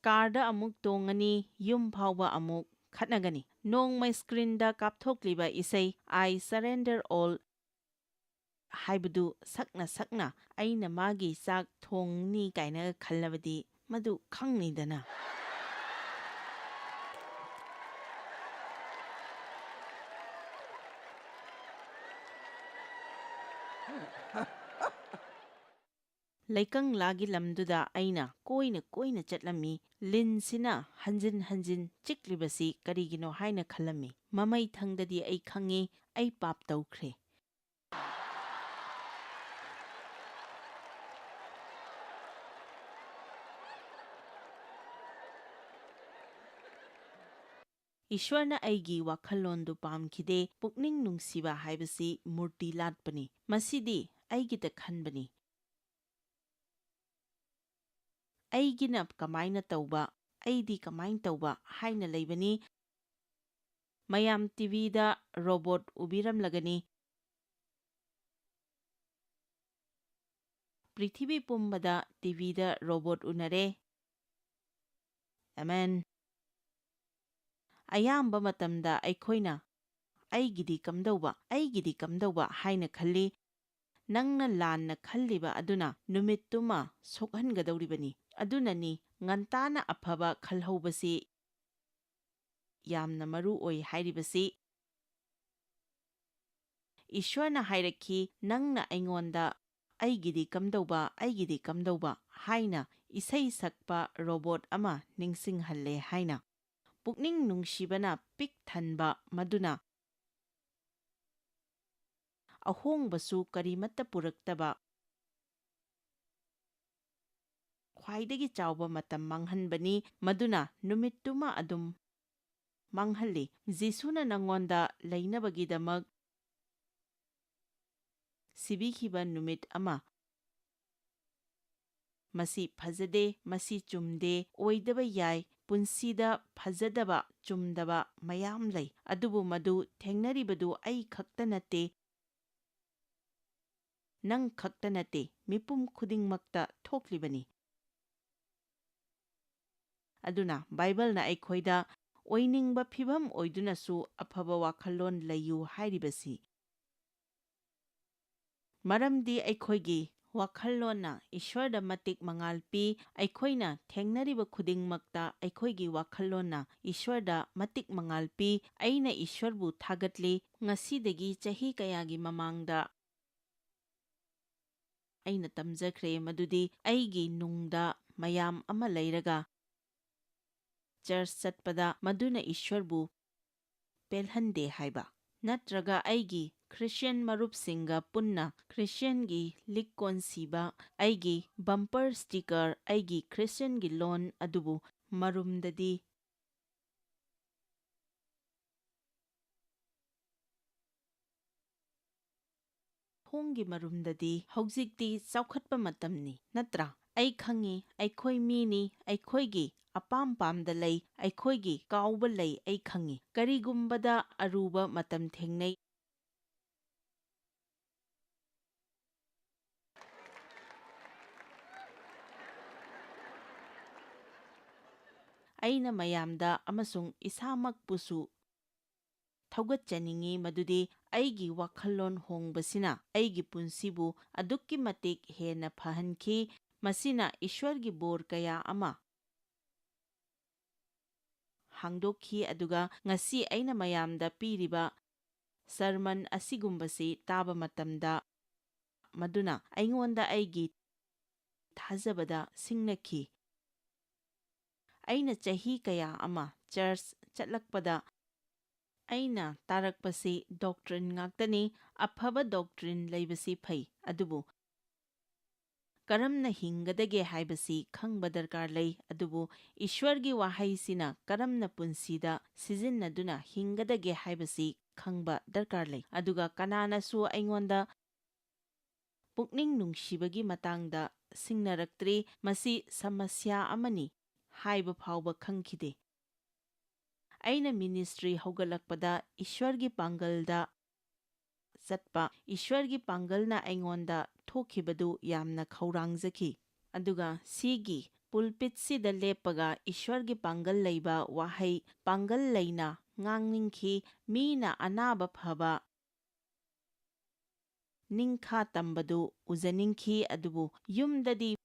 Card ꯑꯃꯨꯛ ꯇꯣꯡꯉꯅꯤ, ꯌꯨꯝ ꯐꯥꯎꯕ ꯑꯃꯨꯛ ꯈꯠꯅꯒꯅꯤ꯫ ꯅꯣꯡꯃ ꯁ꯭ꯀ꯭ꯔꯤꯟꯗ ꯀꯥꯞꯊꯣꯛꯂꯤꯕ ꯏꯁꯩ "ꯑꯥꯏ ꯁꯔꯦꯟꯗꯔ ꯑꯣꯜ" ꯍꯥꯏꯕꯗꯨ ꯁꯛꯅ ꯁꯛꯅ ꯑꯩꯅ ꯃꯥꯒꯤ ꯆꯥꯛ ꯊꯣꯡꯅꯤ ꯀꯥꯏꯅꯒ ꯈꯜꯂꯕꯗꯤ ꯃꯗꯨ ꯈꯪꯅꯤꯗꯅ꯫ ꯂꯩꯀꯪꯂꯥꯒꯤ ꯂꯝꯗꯨꯗ ꯑꯩꯅ ꯀꯣꯏꯅ ꯀꯣꯏꯅ ꯆꯠꯂꯝꯃꯤ꯫ ꯂꯤꯟꯁꯤꯅ ꯍꯟꯖꯤꯟ ꯍꯟꯖꯤꯟ ꯆꯤꯛꯂꯤꯕꯁꯤ ꯀꯔꯤꯒꯤꯅꯣ ꯍꯥꯏꯅ ꯈꯜꯂꯝꯃꯤ꯫ ꯃꯃꯩꯊꯪꯗꯗꯤ ꯑꯩ ꯈꯪꯉꯤ ꯑꯩ ꯄꯥꯞ ꯇꯧꯈ꯭ꯔꯦ꯫ ꯏꯁ꯭ꯋꯔꯅ ꯑꯩꯒꯤ ꯋꯥꯈꯜꯂꯣꯟꯗꯨ ꯄꯥꯝꯈꯤꯗꯦ꯫ ꯄꯨꯛꯅꯤꯡ ꯅꯨꯡꯁꯤꯕ ꯍꯥꯏꯕꯁꯤ ꯃꯨꯔꯇꯤ ꯂꯥꯠꯄꯅꯤ꯫ ꯃꯁꯤꯗꯤ ꯑꯩꯒꯤꯇ ꯈꯟꯕꯅꯤ꯫ ꯑꯩꯒꯤꯅ ꯀꯃꯥꯏꯅ ꯇꯧꯕ, ꯑꯩꯗꯤ ꯀꯃꯥꯏꯅ ꯇꯧꯕ ꯍꯥꯏꯅ ꯂꯩꯕꯅꯤ꯫ ꯃꯌꯥꯝ ꯇꯤꯚꯤꯗ ꯔꯣꯕꯣꯠ ꯎꯕꯤꯔꯝꯂꯒꯅꯤ꯫ ꯄ꯭ꯔꯤꯊꯤꯕꯤ ꯄꯨꯝꯕꯗ ꯇꯤꯚꯤꯗ ꯔꯣꯕꯣꯠ ꯎꯅꯔꯦ꯫ ꯑꯃꯦꯟ꯫ ꯑꯌꯥꯝꯕ ꯃꯇꯝꯗ ꯑꯩꯈꯣꯏꯅ "ꯑꯩꯒꯤꯗꯤ ꯀꯝꯗꯧꯕ, ꯑꯩꯒꯤꯗꯤ ꯀꯝꯗꯧꯕ" ꯍꯥꯏꯅ ꯈꯜꯂꯤ꯫ ꯅꯪꯅ ꯂꯥꯟꯅ ꯈꯜꯂꯤꯕ ꯑꯗꯨꯅ ꯅꯨꯃꯤꯠꯇꯨꯃ ꯁꯣꯛꯍꯟꯒꯗꯧꯔꯤꯕꯅꯤ꯫ ꯑꯗꯨꯅꯅꯤ ꯉꯟꯇꯥꯅ ꯑꯐꯕ ꯈꯜꯍꯧꯕꯁꯤ ꯌꯥꯝꯅ ꯃꯔꯨ ꯑꯣꯏ ꯍꯥꯏꯔꯤꯕꯁꯤ꯫ ꯏꯁ꯭ꯋꯔꯅ ꯍꯥꯏꯔꯛꯈꯤ, "ꯅꯪꯅ ꯑꯩꯉꯣꯟꯗ ꯑꯩꯒꯤꯗꯤ ꯀꯝꯗꯧꯕ, ꯑꯩꯒꯤꯗꯤ ꯀꯝꯗꯧꯕ ꯍꯥꯏꯅ ꯏꯁꯩ ꯁꯛꯄ ꯔꯣꯕꯣꯠ ꯑꯃ ꯅꯤꯡꯁꯤꯡꯍꯜꯂꯦ" ꯍꯥꯏꯅ꯫ ꯄꯨꯛꯅꯤꯡ ꯅꯨꯡꯁꯤꯕꯅ ꯄꯤꯛ ꯊꯟꯕ ꯃꯗꯨꯅ ꯑꯍꯣꯡꯕꯁꯨ ꯀꯔꯤꯃꯠꯇ ꯄꯨꯔꯛꯇꯕ ꯈ꯭ꯋꯥꯏꯗꯒꯤ ꯆꯥꯎꯕ ꯃꯇꯝ ꯃꯥꯡꯍꯟꯕꯅꯤ꯫ ꯃꯗꯨꯅ ꯅꯨꯃꯤꯠꯇꯨꯃ ꯑꯗꯨꯝ ꯃꯥꯡꯍꯜꯂꯤ꯫ ꯖꯤꯁꯨꯅ ꯅꯉꯣꯟꯗ ꯂꯩꯅꯕꯒꯤꯗꯃꯛ ꯁꯤꯕꯤꯈꯤꯕ ꯅꯨꯃꯤꯠ ꯑꯃ꯫ ꯃꯁꯤ ꯐꯖꯗꯦ, ꯃꯁꯤ ꯆꯨꯝꯗꯦ, ꯑꯣꯏꯗꯕ ꯌꯥꯏ, ꯄꯨꯟꯁꯤꯗ ꯐꯖꯗꯕ, ꯆꯨꯝꯗꯕ ꯃꯌꯥꯝ ꯂꯩ꯫ ꯑꯗꯨꯕꯨ ꯃꯗꯨ ꯊꯦꯡꯅꯔꯤꯕꯗꯨ ꯑꯩ ꯈꯛꯇ ꯅꯠꯇꯦ, ꯅꯪ ꯈꯛꯇ ꯅꯠꯇꯦ, ꯃꯤꯄꯨꯝ ꯈꯨꯗꯤꯡꯃꯛꯇ ꯊꯣꯛꯂꯤꯕꯅꯤ꯫ ꯑꯗꯨꯅ ꯕꯥꯏꯕꯜꯅ ꯑꯩꯈꯣꯏꯗ ꯑꯣꯏꯅꯤꯡꯕ ꯐꯤꯚꯝ ꯑꯣꯏꯗꯨꯅꯁꯨ ꯑꯐꯕ ꯋꯥꯈꯜꯂꯣꯟ ꯂꯩꯌꯨ ꯍꯥꯏꯔꯤꯕꯁꯤ꯫ ꯃꯔꯝꯗꯤ ꯑꯩꯈꯣꯏꯒꯤ ꯋꯥꯈꯜꯂꯣꯟꯅ ꯏꯁ꯭ꯋꯔꯗ ꯃꯇꯤꯛ ꯃꯉꯥꯜ ꯄꯤ꯫ ꯑꯩꯈꯣꯏꯅ ꯊꯦꯡꯅꯔꯤꯕ ꯈꯨꯗꯤꯡꯃꯛꯇ ꯑꯩꯈꯣꯏꯒꯤ ꯋꯥꯈꯜꯂꯣꯟꯅ ꯏꯁ꯭ꯋꯔꯗ ꯃꯇꯤꯛ ꯃꯉꯥꯜ ꯄꯤ꯫ ꯑꯩꯅ ꯏꯁ꯭ꯋꯔꯕꯨ ꯊꯥꯒꯠꯂꯤ꯫ ꯉꯁꯤꯗꯒꯤ ꯆꯍꯤ ꯀꯌꯥꯒꯤ ꯃꯃꯥꯡꯗ ꯑꯩꯅ ꯇꯝꯖꯈ꯭ꯔꯦ ꯃꯗꯨꯗꯤ ꯑꯩꯒꯤ ꯅꯨꯡꯗ ꯃꯌꯥꯝ ꯑꯃ ꯂꯩꯔꯒ ꯆꯔꯆ ꯆꯠꯄꯗ ꯃꯗꯨꯅ ꯏꯁ꯭ꯋꯔꯕꯨ ꯄꯦꯜꯍꯟꯗꯦ ꯍꯥꯏꯕ꯫ ꯅꯠꯇ꯭ꯔꯒ ꯑꯩꯒꯤ ꯈ꯭ꯔꯤꯁꯇ꯭ꯌꯟ ꯃꯔꯨꯞꯁꯤꯡꯒ ꯄꯨꯟꯅ ꯈ꯭ꯔꯤꯁꯇ꯭ꯌꯟꯒꯤ ꯂꯤꯛ-ꯀꯣꯟ ꯁꯤꯕ, ꯑꯩꯒꯤ ꯕꯝꯄꯔ ꯁ꯭ꯇꯤꯀꯔ, ꯑꯩꯒꯤ ꯈ꯭ꯔꯤꯁꯇ꯭ꯌꯟꯒꯤ ꯂꯣꯟ, ꯑꯗꯨꯕꯨ ꯃꯔꯨꯝꯗꯗꯤ ꯊꯣꯡꯒꯤ ꯃꯔꯨꯝꯗꯗꯤ ꯍꯧꯖꯤꯛꯇꯤ ꯆꯥꯎꯈꯠꯄ ꯃꯇꯝꯅꯤ, ꯅꯠꯇ꯭ꯔꯥ? ꯑꯩ ꯈꯪꯉꯤ ꯑꯩꯈꯣꯏ ꯃꯤꯅꯤ, ꯑꯩꯈꯣꯏꯒꯤ ꯑꯄꯥꯝ ꯄꯥꯝꯗ ꯂꯩ, ꯑꯩꯈꯣꯏꯒꯤ ꯀꯥꯎꯕ ꯂꯩ꯫ ꯑꯩ ꯈꯪꯉꯤ ꯀꯔꯤꯒꯨꯝꯕꯗ ꯑꯔꯨꯕ ꯃꯇꯝ ꯊꯦꯡꯅꯩ, ꯑꯩꯅ ꯃꯌꯥꯝꯗ ꯑꯃꯁꯨꯡ ꯏꯁꯥꯃꯛꯄꯨꯁꯨ ꯊꯧꯒꯠꯆꯅꯤꯡꯉꯤ ꯃꯗꯨꯗꯤ ꯑꯩꯒꯤ ꯋꯥꯈꯜꯂꯣꯟ ꯍꯣꯡꯕꯁꯤꯅ ꯑꯩꯒꯤ ꯄꯨꯟꯁꯤꯕꯨ ꯑꯗꯨꯛꯀꯤ ꯃꯇꯤꯛ ꯍꯦꯟꯅ ꯐꯍꯟꯈꯤ꯫ ꯃꯁꯤꯅ ꯏꯁ꯭ꯋꯔꯒꯤ ꯕꯣꯔ ꯀꯌꯥ ꯑꯃ ꯍꯥꯡꯗꯣꯛꯈꯤ ꯑꯗꯨꯒ ꯉꯁꯤ ꯑꯩꯅ ꯃꯌꯥꯝꯗ ꯄꯤꯔꯤꯕ ꯁꯔꯃꯟ ꯑꯁꯤꯒꯨꯝꯕꯁꯤ ꯇꯥꯕ ꯃꯇꯝꯗ ꯃꯗꯨꯅ ꯑꯩꯉꯣꯟꯗ ꯑꯩꯒꯤ ꯊꯥꯖꯕꯗ ꯁꯤꯡꯅꯈꯤ꯫ ꯑꯩꯅ ꯆꯍꯤ ꯀꯌꯥ ꯑꯃ ꯆꯔꯆ ꯆꯠꯂꯛꯄꯗ ꯑꯩꯅ ꯇꯥꯔꯛꯄꯁꯤ ꯗꯣꯛꯇ꯭ꯔꯤꯟ ꯉꯥꯛꯇꯅꯤ꯫ ꯑꯐꯕ ꯗꯣꯛꯇ꯭ꯔꯤꯟ ꯂꯩꯕꯁꯤ ꯐꯩ, ꯑꯗꯨꯕꯨ ꯀꯔꯝꯅ ꯍꯤꯡꯒꯗꯒꯦ ꯍꯥꯏꯕꯁꯤ ꯈꯪꯕ ꯗꯔꯀꯥꯔ ꯂꯩ꯫ ꯑꯗꯨꯕꯨ ꯏꯁ꯭ꯋꯔꯒꯤ ꯋꯥꯍꯩꯁꯤꯅ ꯀꯔꯝꯅ ꯄꯨꯟꯁꯤꯗ ꯁꯤꯖꯤꯟꯅꯗꯨꯅ ꯍꯤꯡꯒꯗꯒꯦ ꯍꯥꯏꯕꯁꯤ ꯈꯪꯕ ꯗꯔꯀꯥꯔ ꯂꯩ꯫ ꯑꯗꯨꯒ ꯀꯅꯥꯅꯁꯨ ꯑꯩꯉꯣꯟꯗ ꯄꯨꯛꯅꯤꯡ ꯅꯨꯡꯁꯤꯕꯒꯤ ꯃꯇꯥꯡꯗ ꯁꯤꯡꯅꯔꯛꯇ꯭ꯔꯤ, ꯃꯁꯤ ꯁꯃꯁ꯭ꯌꯥ ꯑꯃꯅꯤ ꯍꯥꯏꯕ ꯐꯥꯎꯕ ꯈꯪꯈꯤꯗꯦ꯫ ꯑꯩꯅ ꯃꯤꯅꯤꯁꯇ꯭ꯔꯤ ꯍꯧꯒꯠꯂꯛꯄꯗ ꯏꯁ꯭ꯋꯔꯒꯤ ꯄꯥꯡꯒꯜꯗ ꯆꯠꯄ, ꯏꯁ꯭ꯋꯔꯒꯤ ꯄꯥꯡꯒꯜꯅ ꯑꯩꯉꯣꯟꯗ ꯊꯣꯛꯈꯤꯕꯗꯨ ꯌꯥꯝꯅ ꯈꯧꯔꯥꯡꯖꯈꯤ꯫ ꯑꯗꯨꯒ ꯁꯤꯒꯤ ꯄꯨꯜꯄꯤꯠꯁꯤꯗ ꯂꯦꯞꯄꯒ ꯏꯁ꯭ꯋꯔꯒꯤ ꯄꯥꯡꯒꯜ ꯂꯩꯕ ꯋꯥꯍꯩ ꯄꯥꯡꯒꯜ ꯂꯩꯅ ꯉꯥꯡꯅꯤꯡꯈꯤ꯫ ꯃꯤꯅ ꯑꯅꯥꯕ ꯐꯕ, ꯅꯤꯡꯈꯥ ꯇꯝꯕꯗꯨ ꯎꯖꯅꯤꯡꯈꯤ, ꯑꯗꯨꯕꯨ ꯌꯨꯝꯗꯗꯤ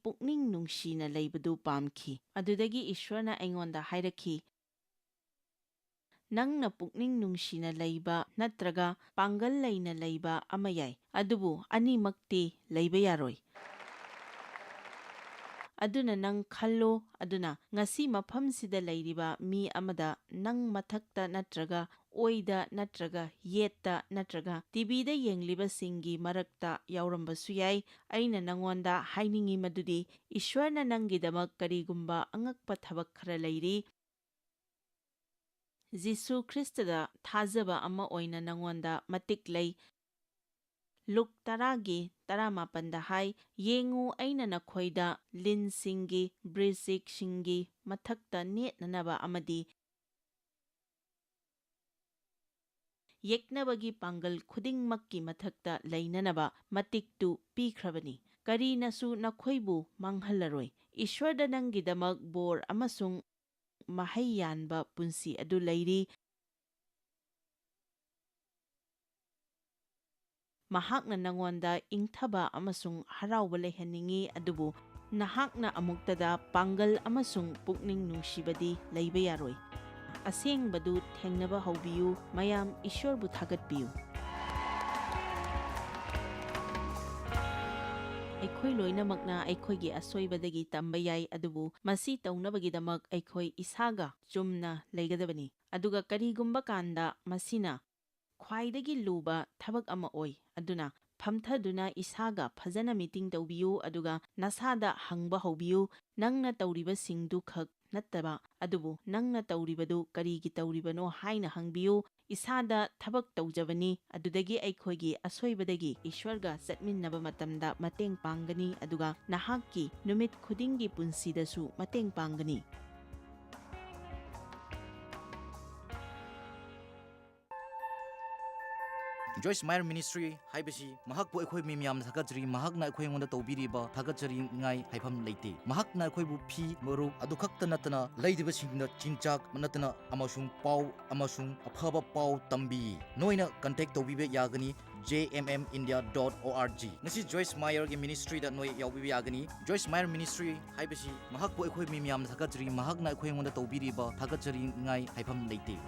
ꯄꯨꯛꯅꯤꯡ ꯅꯨꯡꯁꯤꯅ ꯂꯩꯕꯗꯨ ꯄꯥꯝꯈꯤ꯫ ꯑꯗꯨꯗꯒꯤ ꯏꯁ꯭ꯋꯔꯅ ꯑꯩꯉꯣꯟꯗ ꯍꯥꯏꯔꯛꯈꯤ, ꯅꯪꯅ ꯄꯨꯛꯅꯤꯡ ꯅꯨꯡꯁꯤꯅ ꯂꯩꯕ ꯅꯠꯇ꯭ꯔꯒ ꯄꯥꯡꯒꯜ ꯂꯩꯅ ꯂꯩꯕ ꯑꯃ ꯌꯥꯏ, ꯑꯗꯨꯕꯨ ꯑꯅꯤꯃꯛꯇꯤ ꯂꯩꯕ ꯌꯥꯔꯣꯏ꯫ ꯑꯗꯨꯅ ꯅꯪ ꯈꯜꯂꯣ, ꯑꯗꯨꯅ ꯉꯁꯤ ꯃꯐꯝꯁꯤꯗ ꯂꯩꯔꯤꯕ ꯃꯤ ꯑꯃꯗ ꯅꯪ ꯃꯊꯛꯇ ꯅꯠꯇ꯭ꯔꯒ ꯑꯣꯏꯗ ꯅꯠꯇ꯭ꯔꯒ ꯌꯦꯠꯇ ꯅꯠꯇ꯭ꯔꯒ ꯇꯤꯚꯤꯗ ꯌꯦꯡꯂꯤꯕꯁꯤꯡꯒꯤ ꯃꯔꯛꯇ ꯌꯥꯎꯔꯝꯕꯁꯨ ꯌꯥꯏ꯫ ꯑꯩꯅ ꯅꯪꯉꯣꯟꯗ ꯍꯥꯏꯅꯤꯡꯉꯤ ꯃꯗꯨꯗꯤ ꯏꯁ꯭ꯋꯔꯅ ꯅꯪꯒꯤꯗꯃꯛ ꯀꯔꯤꯒꯨꯝꯕ ꯑꯉꯛꯄ ꯊꯕꯛ ꯈꯔ ꯂꯩꯔꯤ꯫ ꯖꯤꯁꯨ ꯈ꯭ꯔꯤꯁꯇꯗ ꯊꯥꯖꯕ ꯑꯃ ꯑꯣꯏꯅ ꯅꯪꯉꯣꯟꯗ ꯃꯇꯤꯛ ꯂꯩ꯫ ꯂꯨꯛ 10:18ꯗ ꯍꯥꯏ, ꯌꯦꯡꯉꯨ ꯑꯩꯅ ꯅꯈꯣꯏꯗ ꯂꯤꯟꯁꯤꯡꯒꯤ, ꯕ꯭ꯔꯤꯖꯁꯤꯡꯒꯤ ꯃꯊꯛꯇ ꯅꯦꯠꯅꯅꯕ ꯑꯃꯗꯤ ꯌꯦꯛꯅꯕꯒꯤ ꯄꯥꯡꯒꯜ ꯈꯨꯗꯤꯡꯃꯛꯀꯤ ꯃꯊꯛꯇ ꯂꯩꯅꯅꯕ ꯃꯇꯤꯛꯇꯨ ꯄꯤꯈ꯭ꯔꯕꯅꯤ꯫ ꯀꯔꯤꯅꯁꯨ ꯅꯈꯣꯏꯕꯨ ꯃꯥꯡꯍꯜꯂꯔꯣꯏ꯫ ꯏꯁ꯭ꯋꯔꯗ ꯅꯪꯒꯤꯗꯃꯛ ꯕꯣꯔ ꯑꯃꯁꯨꯡ ꯃꯍꯩ ꯌꯥꯟꯕ ꯄꯨꯟꯁꯤ ꯑꯗꯨ ꯂꯩꯔꯤ꯫ ꯃꯍꯥꯛꯅ ꯅꯪꯉꯣꯟꯗ ꯏꯪꯊꯕ ꯑꯃꯁꯨꯡ ꯍꯔꯥꯎꯕ ꯂꯩꯍꯟꯅꯤꯡꯉꯤ, ꯑꯗꯨꯕꯨ ꯅꯍꯥꯛꯅ ꯑꯃꯨꯛꯇꯗ ꯄꯥꯡꯒꯜ ꯑꯃꯁꯨꯡ ꯄꯨꯛꯅꯤꯡ ꯅꯨꯡꯁꯤꯕꯗꯤ ꯂꯩꯕ ꯌꯥꯔꯣꯏ꯫ ꯑꯁꯦꯡꯕꯗꯨ ꯊꯦꯡꯅꯕ ꯍꯧꯕꯤꯌꯨ꯫ ꯃꯌꯥꯝ ꯏꯁ꯭ꯋꯔꯕꯨ ꯊꯥꯒꯠꯄꯤꯌꯨ꯫ ꯑꯩꯈꯣꯏ ꯂꯣꯏꯅꯃꯛꯅ ꯑꯩꯈꯣꯏꯒꯤ ꯑꯁꯣꯏꯕꯗꯒꯤ ꯇꯝꯕ ꯌꯥꯏ, ꯑꯗꯨꯕꯨ ꯃꯁꯤ ꯇꯧꯅꯕꯒꯤꯗꯃꯛ ꯑꯩꯈꯣꯏ ꯏꯁꯥꯒ ꯆꯨꯝꯅ ꯂꯩꯒꯗꯕꯅꯤ꯫ ꯑꯗꯨꯒ ꯀꯔꯤꯒꯨꯝꯕ ꯀꯥꯟꯗ ꯃꯁꯤꯅ ꯈ꯭ꯋꯥꯏꯗꯒꯤ ꯂꯨꯕ ꯊꯕꯛ ꯑꯃ ꯑꯣꯏ, ꯑꯗꯨꯅ ꯐꯝꯊꯗꯨꯅ ꯏꯁꯥꯒ ꯐꯖꯅ ꯃꯤꯇꯤꯡ ꯇꯧꯕꯤꯌꯨ ꯑꯗꯨꯒ ꯅꯁꯥꯗ ꯍꯪꯕ ꯍꯧꯕꯤꯌꯨ꯫ ꯅꯪꯅ ꯇꯧꯔꯤꯕꯁꯤꯡꯗꯨ ꯈꯛ ꯅꯠꯇꯕ, ꯑꯗꯨꯕꯨ ꯅꯪꯅ ꯇꯧꯔꯤꯕꯗꯨ ꯀꯔꯤꯒꯤ ꯇꯧꯔꯤꯕꯅꯣ ꯍꯥꯏꯅ ꯍꯪꯕꯤꯌꯨ꯫ ꯏꯁꯥꯗ ꯊꯕꯛ ꯇꯧꯖꯕꯅꯤ, ꯑꯗꯨꯗꯒꯤ ꯑꯩꯈꯣꯏꯒꯤ ꯑꯁꯣꯏꯕꯗꯒꯤ ꯏꯁ꯭ꯋꯔꯒ ꯆꯠꯃꯤꯟꯅꯕ ꯃꯇꯝꯗ ꯃꯇꯦꯡ ꯄꯥꯡꯒꯅꯤ, ꯑꯗꯨꯒ ꯅꯍꯥꯛꯀꯤ ꯅꯨꯃꯤꯠ ꯈꯨꯗꯤꯡꯒꯤ ꯄꯨꯟꯁꯤꯗꯁꯨ ꯃꯇꯦꯡ ꯄꯥꯡꯒꯅꯤ꯫ Joyce Meyer Ministry haibasi mahakpu akhoi mi miyamna thakatjari, mahakna akhoi ngonda tawbiriba thakatjari ngai haifam leite. Mahakna akhoi bu phi maru adu khakta natana leidiba singna chinchak natana amasung pau amasung aphaba pau tambi. Noina contact tawbibe yagani jmmindia.org. Ngasi Joyce Meyer ge ministry da noi yawbibe yagani. Joyce Meyer Ministry haibasi mahakpu akhoi mi miyamna thakatjari, mahakna akhoi ngonda tawbiriba thakatjari ngai haifam leite.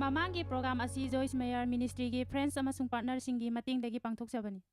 Mamanggi program asi Joyce Meyer Ministry gi friends amasung partner singgi mating dagi pangthok sabani.